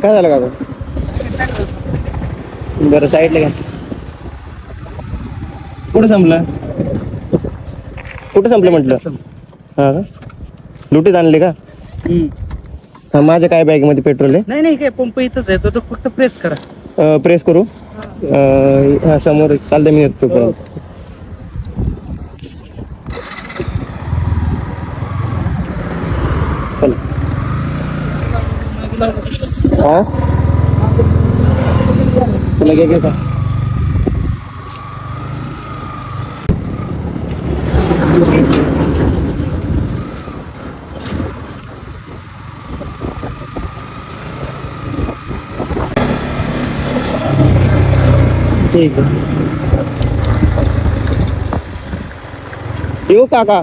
काय झालं काका? बरं साईडला घ्या. कुठं संपलं? कुठं संपलं म्हटलं? हा का, लुटीत आणले का? हा, माझ्या काय बॅगमध्ये पेट्रोल आहे? नाही नाही, काय पंप इथंच आहे, तो फक्त प्रेस करा. प्रेस करू? हा, समोर चालतं, मी येतो तोपर्यंत. चला. हा, चला घे का. ठीक आहे, येऊ काका?